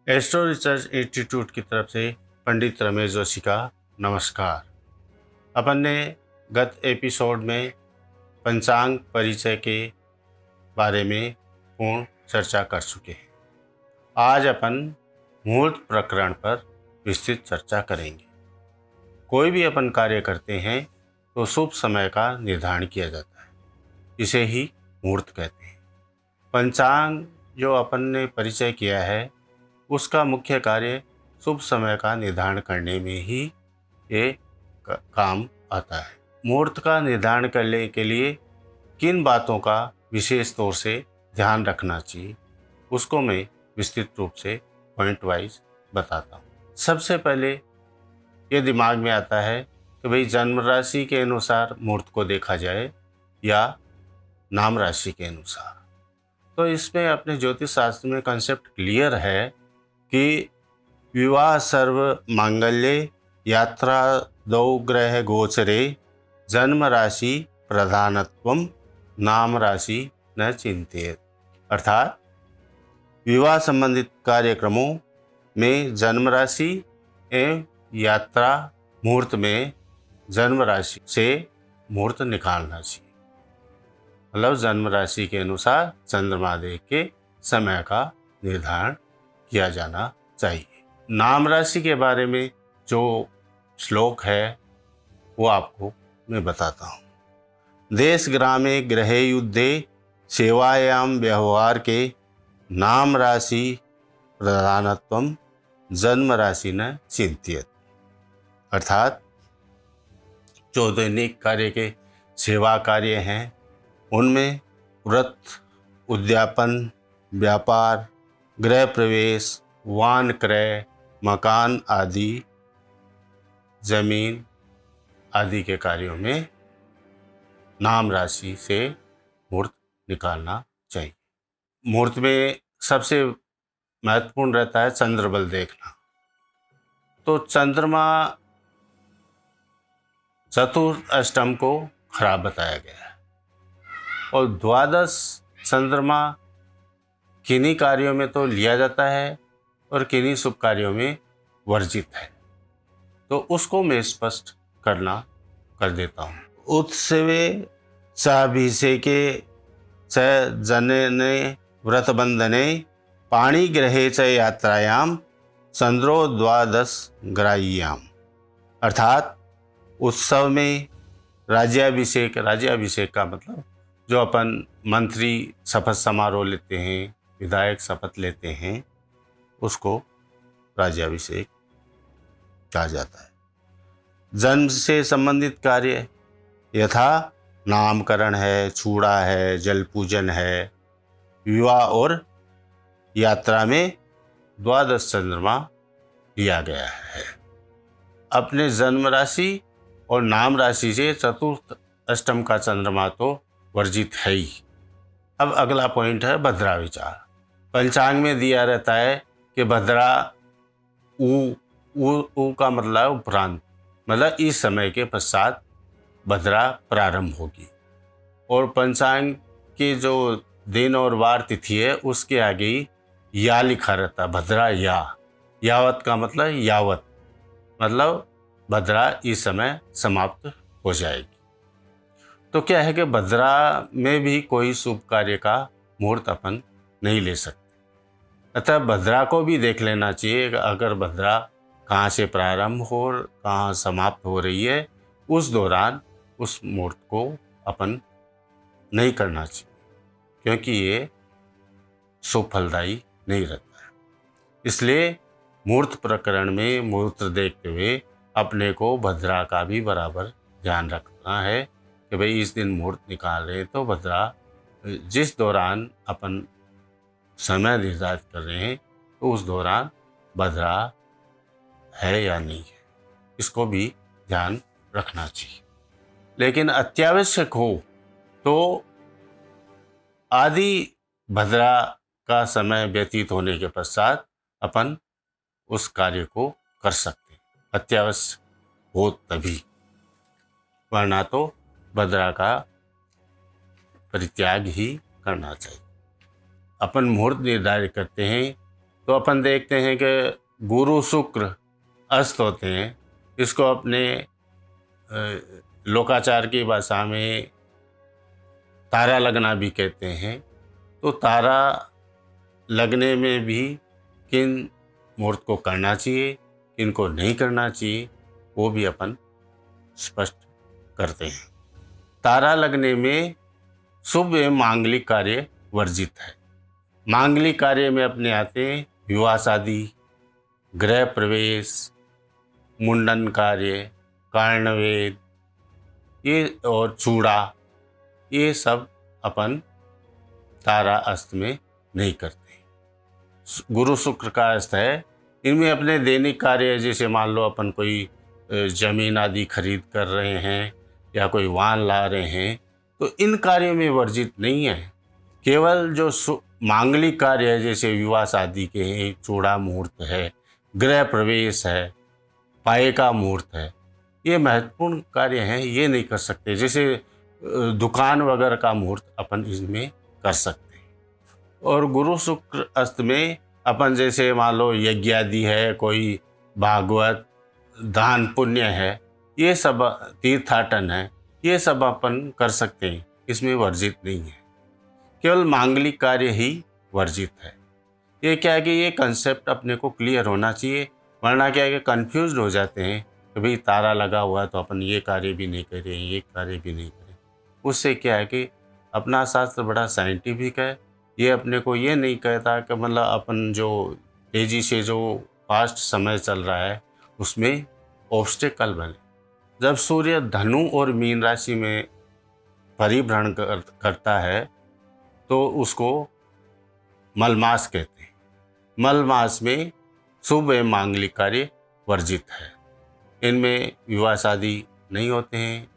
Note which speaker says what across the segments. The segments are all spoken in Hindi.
Speaker 1: एस्ट्रो रिसर्च इंस्टीट्यूट की तरफ से पंडित रमेश जोशी का नमस्कार। अपन ने गत एपिसोड में पंचांग परिचय के बारे में पूर्ण चर्चा कर चुके हैं। आज अपन मुहूर्त प्रकरण पर विस्तृत चर्चा करेंगे। कोई भी अपन कार्य करते हैं तो शुभ समय का निर्धारण किया जाता है, इसे ही मुहूर्त कहते हैं। पंचांग जो अपन ने परिचय किया है उसका मुख्य कार्य शुभ समय का निर्धारण करने में ही ये काम आता है। मुहूर्त का निर्धारण करने के लिए किन बातों का विशेष तौर से ध्यान रखना चाहिए उसको मैं विस्तृत रूप से पॉइंट वाइज बताता हूँ। सबसे पहले ये दिमाग में आता है कि भाई जन्म राशि के अनुसार मुहूर्त को देखा जाए या नाम राशि के अनुसार। तो इसमें अपने ज्योतिष शास्त्र में कंसेप्ट क्लियर है कि विवाह सर्व मांगल्ये यात्रा दौ ग्रह गोचरे जन्म राशि प्रधानत्वम नाम राशि न चिंतेत। अर्थात विवाह संबंधित कार्यक्रमों में जन्म राशि एवं यात्रा मुहूर्त में जन्म राशि से मुहूर्त निकालना चाहिए। मतलब जन्म राशि के अनुसार चंद्रमा देख के समय का निर्धारण किया जाना चाहिए। नाम राशि के बारे में जो श्लोक है वो आपको मैं बताता हूँ। देश ग्रामे ग्रहे युद्धे सेवायाम व्यवहार के नाम राशि प्रधानत्वम जन्म राशि न चिंतियत। अर्थात जो दैनिक कार्य के सेवा कार्य हैं उनमें व्रत, उद्यापन, व्यापार, गृह प्रवेश, वाहन क्रय, मकान आदि, जमीन आदि के कार्यों में नाम राशि से मुहूर्त निकालना चाहिए। मुहूर्त में सबसे महत्वपूर्ण रहता है चंद्र बल देखना। तो चंद्रमा चतुर्थ अष्टम को खराब बताया गया है और द्वादश चंद्रमा किन्हीं कार्यों में तो लिया जाता है और किन्हीं शुभ कार्यों में वर्जित है। तो उसको मैं स्पष्ट कर देता हूँ। उत्सवे चाभिषेके च जनने व्रतबंधने पाणी ग्रहे च यात्रायाम चंद्रो द्वादश ग्राह्याम। अर्थात उत्सव में राज्याभिषेक का मतलब जो अपन मंत्री शपथ समारोह लेते हैं, विधायक शपथ लेते हैं, उसको राज्याभिषेक कहा जाता है। जन्म से संबंधित कार्य यथा नामकरण है, छूड़ा है, जल पूजन है, विवाह और यात्रा में द्वादश चंद्रमा लिया गया है। अपने जन्म राशि और नाम राशि से चतुर्थ अष्टम का चंद्रमा तो वर्जित है ही। अब अगला पॉइंट है भद्रा विचार। पंचांग में दिया रहता है कि भद्रा ऊ का मतलब उपरांत, मतलब इस समय के पश्चात भद्रा प्रारंभ होगी। और पंचांग के जो दिन और वार तिथि है उसके आगे ही या लिखा रहता है, भद्रा यावत का मतलब यावत, मतलब भद्रा इस समय समाप्त हो जाएगी। तो क्या है कि भद्रा में भी कोई शुभ कार्य का मुहूर्त अपन नहीं ले सकते। अतः भद्रा को भी देख लेना चाहिए कि अगर भद्रा कहाँ से प्रारंभ हो और कहाँ समाप्त हो रही है, उस दौरान उस मुहूर्त को अपन नहीं करना चाहिए, क्योंकि ये शुभ फलदायी नहीं रहता है। इसलिए मुहूर्त प्रकरण में मुहूर्त देखते हुए अपने को भद्रा का भी बराबर ध्यान रखना है कि भाई इस दिन मुहूर्त निकाल रहे हैं तो भद्रा जिस दौरान अपन समय निर्धारित कर रहे हैं तो उस दौरान भद्रा है या नहीं है, इसको भी ध्यान रखना चाहिए। लेकिन अत्यावश्यक हो तो आदि भद्रा का समय व्यतीत होने के पश्चात अपन उस कार्य को कर सकते हैं, अत्यावश्यक हो तभी, वरना तो भद्रा का परित्याग ही करना चाहिए। अपन मुहूर्त निर्धारित करते हैं तो अपन देखते हैं कि गुरु शुक्र अस्त होते हैं। इसको अपने लोकाचार की भाषा में तारा लगना भी कहते हैं। तो तारा लगने में भी किन मुहूर्त को करना चाहिए, किन को नहीं करना चाहिए, वो भी अपन स्पष्ट करते हैं। तारा लगने में शुभ एवं मांगलिक कार्य वर्जित है। मांगलिक कार्य में अपने आते हैं विवाह शादी, गृह प्रवेश, मुंडन कार्य, कर्णवेद, ये और चूड़ा, ये सब अपन तारा अस्त में नहीं करते। गुरु शुक्र का अस्त है, इनमें अपने दैनिक कार्य, जैसे मान लो अपन कोई जमीन आदि खरीद कर रहे हैं या कोई वाहन ला रहे हैं, तो इन कार्यों में वर्जित नहीं है। केवल जो मांगलिक कार्य है, जैसे विवाह शादी के हैं, चूड़ा मुहूर्त है, गृह प्रवेश है, पाए का मुहूर्त है, ये महत्वपूर्ण कार्य हैं, ये नहीं कर सकते। जैसे दुकान वगैरह का मुहूर्त अपन इसमें कर सकते हैं। और गुरु शुक्र अस्त में अपन जैसे मान लो यज्ञ आदि है, कोई भागवत, दान पुण्य है, ये सब तीर्थाटन है, ये सब अपन कर सकते हैं, इसमें वर्जित नहीं है। केवल मांगलिक कार्य ही वर्जित है। ये क्या है कि ये कंसेप्ट अपने को क्लियर होना चाहिए, वरना क्या है कि कन्फ्यूज हो जाते हैं कि भाई तारा लगा हुआ है तो अपन ये कार्य भी नहीं करें, ये कार्य भी नहीं करें। उससे क्या है कि अपना शास्त्र बड़ा साइंटिफिक है, ये अपने को ये नहीं कहता कि मतलब अपन जो तेज़ी से जो फास्ट समय चल रहा है उसमें ऑब्स्टेकल बने। जब सूर्य धनु और मीन राशि में परिभ्रमण करता है तो उसको मलमास कहते हैं। मलमास में शुभ एवं मांगलिक कार्य वर्जित है। इनमें विवाह शादी नहीं होते हैं,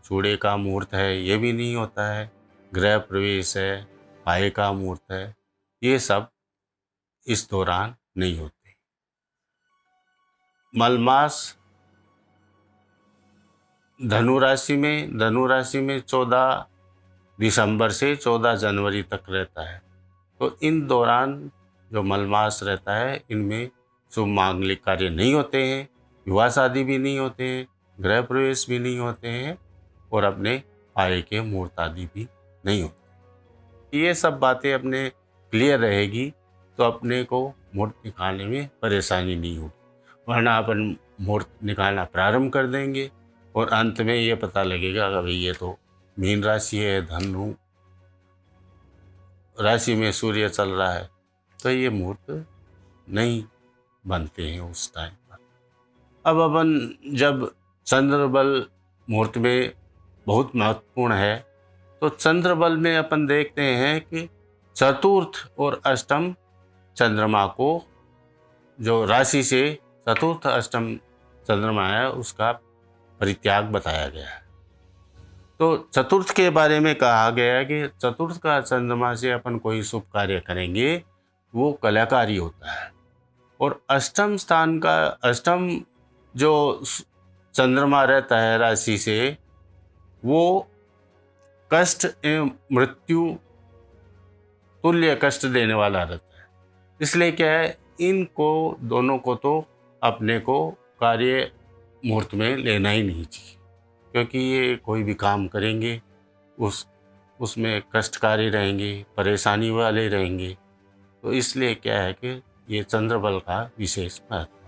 Speaker 1: चूड़े का मुहूर्त है ये भी नहीं होता है, गृह प्रवेश है, पाए का मुहूर्त है, ये सब इस दौरान नहीं होते। मलमास धनु राशि में 14 दिसंबर से 14 जनवरी तक रहता है। तो इन दौरान जो मलमास रहता है, इनमें शुभ मांगलिक कार्य नहीं होते हैं, विवाह शादी भी नहीं होते हैं, गृह प्रवेश भी नहीं होते हैं, और अपने पाए के मुहूर्त आदि भी नहीं होते। ये सब बातें अपने क्लियर रहेगी तो अपने को मुहूर्त निकालने में परेशानी नहीं होगी, वरना अपन मुहूर्त निकालना प्रारंभ कर देंगे और अंत में ये पता लगेगा कि भाई ये तो मीन राशि है, धनु राशि में सूर्य चल रहा है, तो ये मुहूर्त नहीं बनते हैं उस टाइम पर। अब अपन जब चंद्र बल मुहूर्त में बहुत महत्वपूर्ण है, तो चंद्र बल में अपन देखते हैं कि चतुर्थ और अष्टम चंद्रमा को, जो राशि से चतुर्थ अष्टम चंद्रमा है उसका परित्याग बताया गया है। तो चतुर्थ के बारे में कहा गया है कि चतुर्थ का चंद्रमा से अपन कोई शुभ कार्य करेंगे वो कलाकारी होता है। और अष्टम स्थान का, अष्टम जो चंद्रमा रहता है राशि से, वो कष्ट एवं मृत्यु तुल्य कष्ट देने वाला रहता है। इसलिए क्या है, इनको दोनों को तो अपने को कार्य मुहूर्त में लेना ही नहीं चाहिए, क्योंकि ये कोई भी काम करेंगे उसमें कष्टकारी रहेंगे, परेशानी वाले रहेंगे। तो इसलिए क्या है कि ये चंद्र बल का विशेष महत्व।